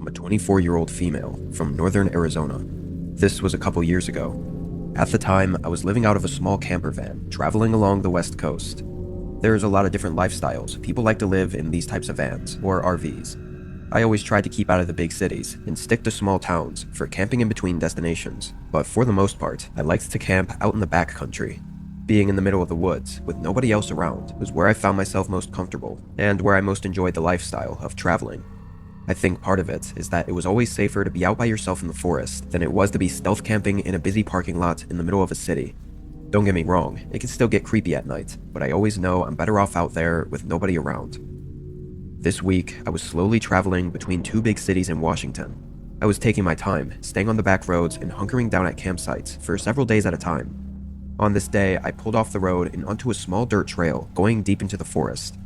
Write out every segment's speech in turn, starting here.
I'm a 24-year-old female from northern Arizona. This was a couple years ago. At the time, I was living out of a small camper van, traveling along the west coast. There's a lot of different lifestyles. People like to live in these types of vans, or RVs. I always tried to keep out of the big cities and stick to small towns for camping in between destinations, but for the most part, I liked to camp out in the backcountry. Being in the middle of the woods, with nobody else around, was where I found myself most comfortable, and where I most enjoyed the lifestyle of traveling. I think part of it is that it was always safer to be out by yourself in the forest than it was to be stealth camping in a busy parking lot in the middle of a city. Don't get me wrong, it can still get creepy at night, but I always know I'm better off out there with nobody around. This week, I was slowly traveling between two big cities in Washington. I was taking my time, staying on the back roads and hunkering down at campsites for several days at a time. On this day, I pulled off the road and onto a small dirt trail going deep into the forest.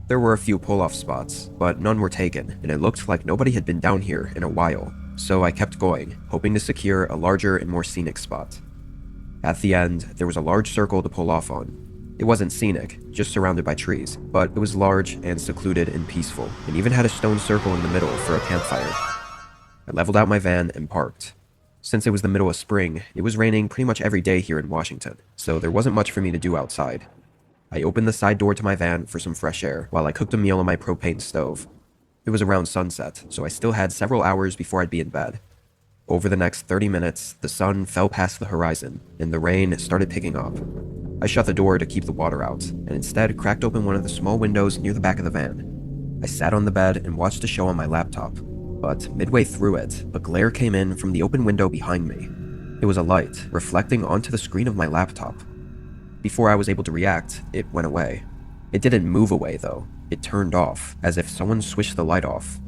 There were a few pull-off spots, but none were taken, and it looked like nobody had been down here in a while, so I kept going, hoping to secure a larger and more scenic spot. At the end, there was a large circle to pull off on. It wasn't scenic, just surrounded by trees, but it was large and secluded and peaceful, and even had a stone circle in the middle for a campfire. I leveled out my van and parked. Since it was the middle of spring, it was raining pretty much every day here in Washington, so there wasn't much for me to do outside. I opened the side door to my van for some fresh air while I cooked a meal on my propane stove. It was around sunset, so I still had several hours before I'd be in bed. Over the next 30 minutes, the sun fell past the horizon, and the rain started picking up. I shut the door to keep the water out, and instead cracked open one of the small windows near the back of the van. I sat on the bed and watched a show on my laptop, but midway through it, a glare came in from the open window behind me. It was a light reflecting onto the screen of my laptop. Before I was able to react, it went away. It didn't move away though. It turned off, as if someone switched the light off.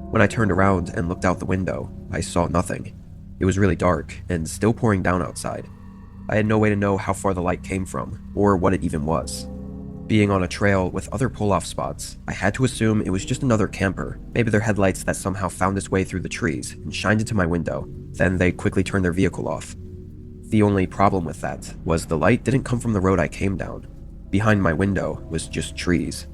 When I turned around and looked out the window, I saw nothing. It was really dark and still pouring down outside. I had no way to know how far the light came from, or what it even was. Being on a trail with other pull-off spots, I had to assume it was just another camper, maybe their headlights that somehow found its way through the trees and shined into my window. Then they quickly turned their vehicle off. The only problem with that was the light didn't come from the road I came down. Behind my window was just trees.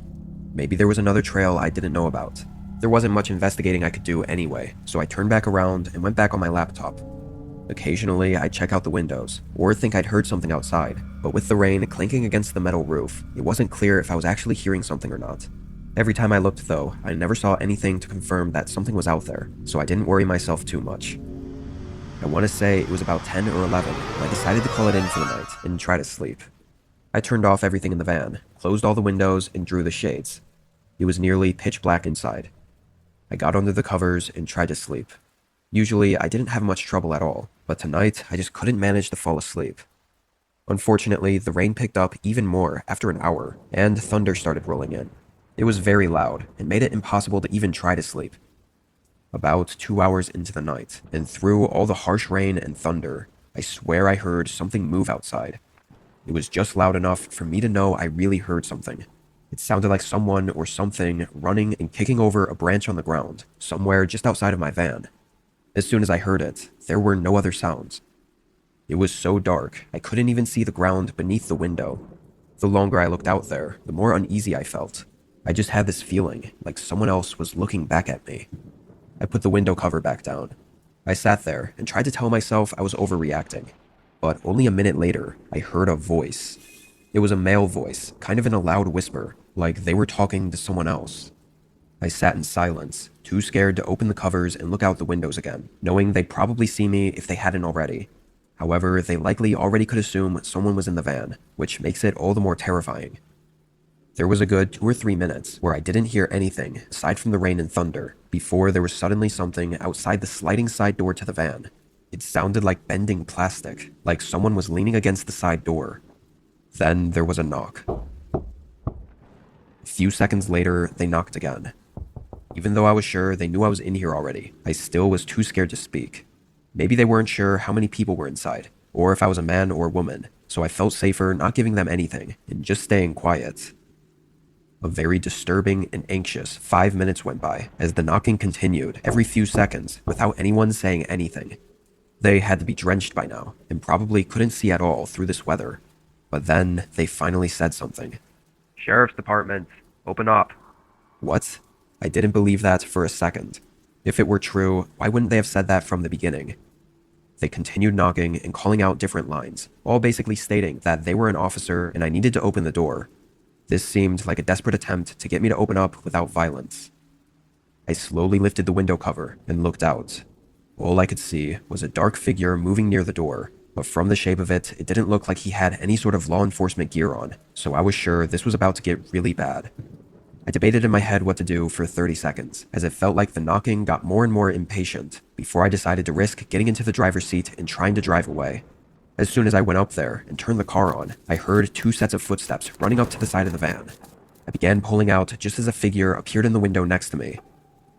Maybe there was another trail I didn't know about. There wasn't much investigating I could do anyway, so I turned back around and went back on my laptop. Occasionally, I'd check out the windows, or think I'd heard something outside, but with the rain clinking against the metal roof, it wasn't clear if I was actually hearing something or not. Every time I looked though, I never saw anything to confirm that something was out there, so I didn't worry myself too much. I want to say it was about 10 or 11 when I decided to call it in for the night and try to sleep. I turned off everything in the van, closed all the windows, and drew the shades. It was nearly pitch black inside. I got under the covers and tried to sleep. Usually, I didn't have much trouble at all, but tonight I just couldn't manage to fall asleep. Unfortunately, the rain picked up even more after an hour, and thunder started rolling in. It was very loud and made it impossible to even try to sleep. About 2 hours into the night, and through all the harsh rain and thunder, I swear I heard something move outside. It was just loud enough for me to know I really heard something. It sounded like someone or something running and kicking over a branch on the ground, somewhere just outside of my van. As soon as I heard it, there were no other sounds. It was so dark, I couldn't even see the ground beneath the window. The longer I looked out there, the more uneasy I felt. I just had this feeling like someone else was looking back at me. I put the window cover back down. I sat there and tried to tell myself I was overreacting, but only a minute later, I heard a voice. It was a male voice, kind of in a loud whisper, like they were talking to someone else. I sat in silence, too scared to open the covers and look out the windows again, knowing they'd probably see me if they hadn't already. However, they likely already could assume someone was in the van, which makes it all the more terrifying. There was a good 2 or 3 minutes where I didn't hear anything aside from the rain and thunder, before there was suddenly something outside the sliding side door to the van. It sounded like bending plastic, like someone was leaning against the side door. Then there was a knock. A few seconds later, they knocked again. Even though I was sure they knew I was in here already, I still was too scared to speak. Maybe they weren't sure how many people were inside, or if I was a man or woman, so I felt safer not giving them anything and just staying quiet. A very disturbing and anxious 5 minutes went by as the knocking continued every few seconds without anyone saying anything. They had to be drenched by now and probably couldn't see at all through this weather. But then they finally said something. "Sheriff's Department, open up." What? I didn't believe that for a second. If it were true, why wouldn't they have said that from the beginning? They continued knocking and calling out different lines, all basically stating that they were an officer and I needed to open the door. This seemed like a desperate attempt to get me to open up without violence. I slowly lifted the window cover and looked out. All I could see was a dark figure moving near the door, but from the shape of it, it didn't look like he had any sort of law enforcement gear on, so I was sure this was about to get really bad. I debated in my head what to do for 30 seconds, as it felt like the knocking got more and more impatient, before I decided to risk getting into the driver's seat and trying to drive away. As soon as I went up there and turned the car on, I heard 2 sets of footsteps running up to the side of the van. I began pulling out just as a figure appeared in the window next to me.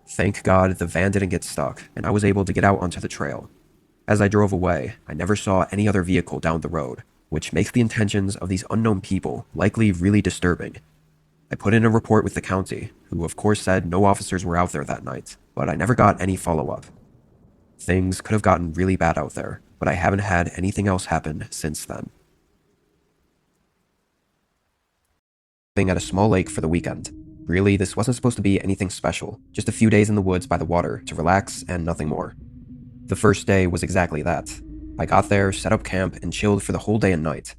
Thank God the van didn't get stuck, and I was able to get out onto the trail. As I drove away, I never saw any other vehicle down the road, which makes the intentions of these unknown people likely really disturbing. I put in a report with the county, who of course said no officers were out there that night, but I never got any follow-up. Things could have gotten really bad out there, but I haven't had anything else happen since then. Being at a small lake for the weekend. Really, this wasn't supposed to be anything special, just a few days in the woods by the water to relax and nothing more. The first day was exactly that. I got there, set up camp, and chilled for the whole day and night.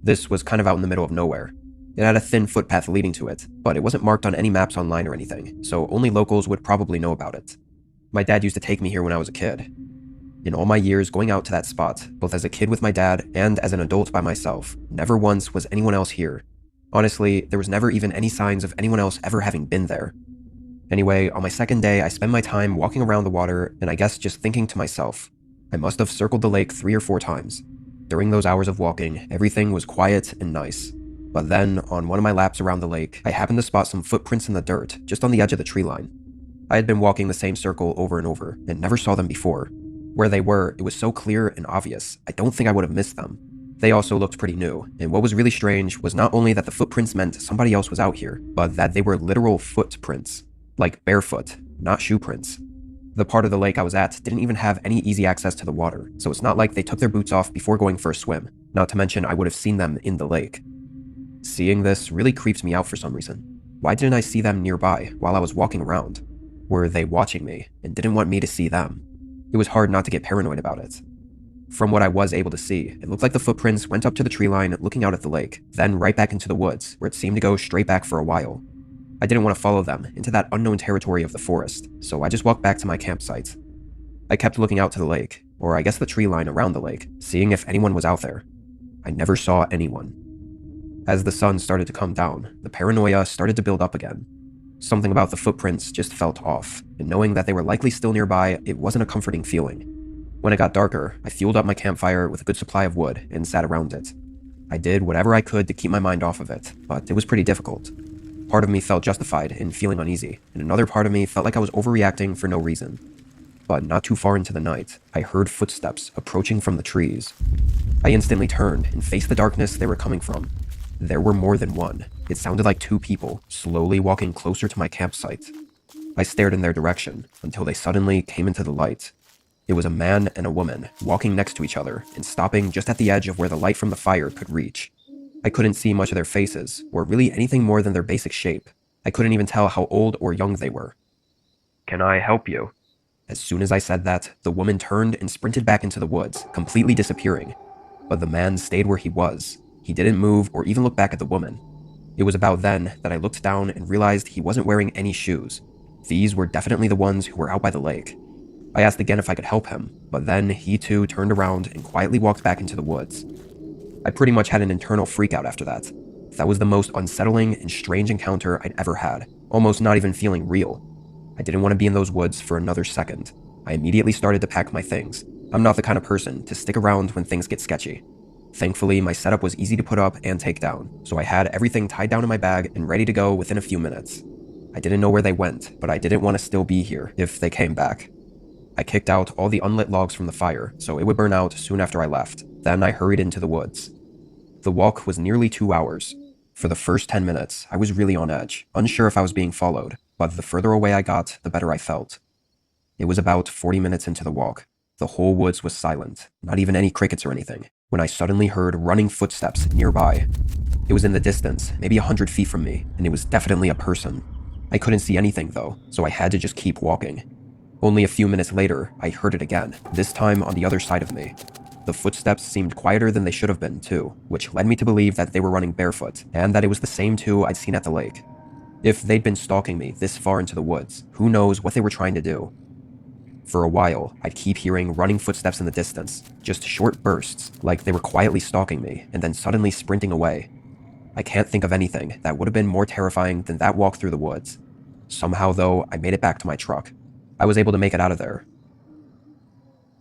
This was kind of out in the middle of nowhere. It had a thin footpath leading to it, but it wasn't marked on any maps online or anything, so only locals would probably know about it. My dad used to take me here when I was a kid. In all my years going out to that spot, both as a kid with my dad and as an adult by myself, never once was anyone else here. Honestly, there was never even any signs of anyone else ever having been there. Anyway, on my second day, I spent my time walking around the water and I guess just thinking to myself, I must have circled the lake 3 or 4 times. During those hours of walking, everything was quiet and nice. But then, on one of my laps around the lake, I happened to spot some footprints in the dirt, just on the edge of the tree line. I had been walking the same circle over and over, and never saw them before. Where they were, it was so clear and obvious, I don't think I would have missed them. They also looked pretty new, and what was really strange was not only that the footprints meant somebody else was out here, but that they were literal footprints. Like barefoot, not shoe prints. The part of the lake I was at didn't even have any easy access to the water, so it's not like they took their boots off before going for a swim, not to mention I would have seen them in the lake. Seeing this really creeped me out for some reason. Why didn't I see them nearby while I was walking around? Were they watching me and didn't want me to see them? It was hard not to get paranoid about it. From what I was able to see, it looked like the footprints went up to the tree line looking out at the lake, then right back into the woods, where it seemed to go straight back for a while. I didn't want to follow them into that unknown territory of the forest, so I just walked back to my campsite. I kept looking out to the lake, or I guess the tree line around the lake, seeing if anyone was out there. I never saw anyone. As the sun started to come down, the paranoia started to build up again. Something about the footprints just felt off, and knowing that they were likely still nearby, it wasn't a comforting feeling. When it got darker, I fueled up my campfire with a good supply of wood and sat around it. I did whatever I could to keep my mind off of it, but it was pretty difficult. Part of me felt justified in feeling uneasy, and another part of me felt like I was overreacting for no reason. But not too far into the night, I heard footsteps approaching from the trees. I instantly turned and faced the darkness they were coming from. There were more than one. It sounded like 2 people, slowly walking closer to my campsite. I stared in their direction, until they suddenly came into the light. It was a man and a woman, walking next to each other, and stopping just at the edge of where the light from the fire could reach. I couldn't see much of their faces, or really anything more than their basic shape. I couldn't even tell how old or young they were. "Can I help you?" As soon as I said that, the woman turned and sprinted back into the woods, completely disappearing. But the man stayed where he was. He didn't move or even look back at the woman. It was about then that I looked down and realized he wasn't wearing any shoes. These were definitely the ones who were out by the lake. I asked again if I could help him, but then he too turned around and quietly walked back into the woods. I pretty much had an internal freakout after that. That was the most unsettling and strange encounter I'd ever had, almost not even feeling real. I didn't want to be in those woods for another second. I immediately started to pack my things. I'm not the kind of person to stick around when things get sketchy. Thankfully, my setup was easy to put up and take down, so I had everything tied down in my bag and ready to go within a few minutes. I didn't know where they went, but I didn't want to still be here if they came back. I kicked out all the unlit logs from the fire, so it would burn out soon after I left. Then I hurried into the woods. The walk was nearly 2 hours. For the first 10 minutes, I was really on edge, unsure if I was being followed, but the further away I got, the better I felt. It was about 40 minutes into the walk. The whole woods was silent, not even any crickets or anything, when I suddenly heard running footsteps nearby. It was in the distance, maybe 100 feet from me, and it was definitely a person. I couldn't see anything though, so I had to just keep walking. Only a few minutes later, I heard it again, this time on the other side of me. The footsteps seemed quieter than they should have been, too, which led me to believe that they were running barefoot, and that it was the same two I'd seen at the lake. If they'd been stalking me this far into the woods, who knows what they were trying to do. For a while, I'd keep hearing running footsteps in the distance, just short bursts, like they were quietly stalking me, and then suddenly sprinting away. I can't think of anything that would have been more terrifying than that walk through the woods. Somehow, though, I made it back to my truck. I was able to make it out of there.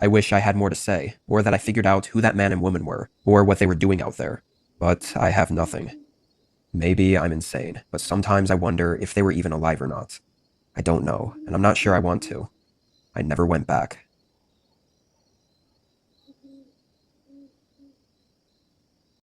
I wish I had more to say, or that I figured out who that man and woman were, or what they were doing out there. But I have nothing. Maybe I'm insane, but sometimes I wonder if they were even alive or not. I don't know, and I'm not sure I want to. I never went back.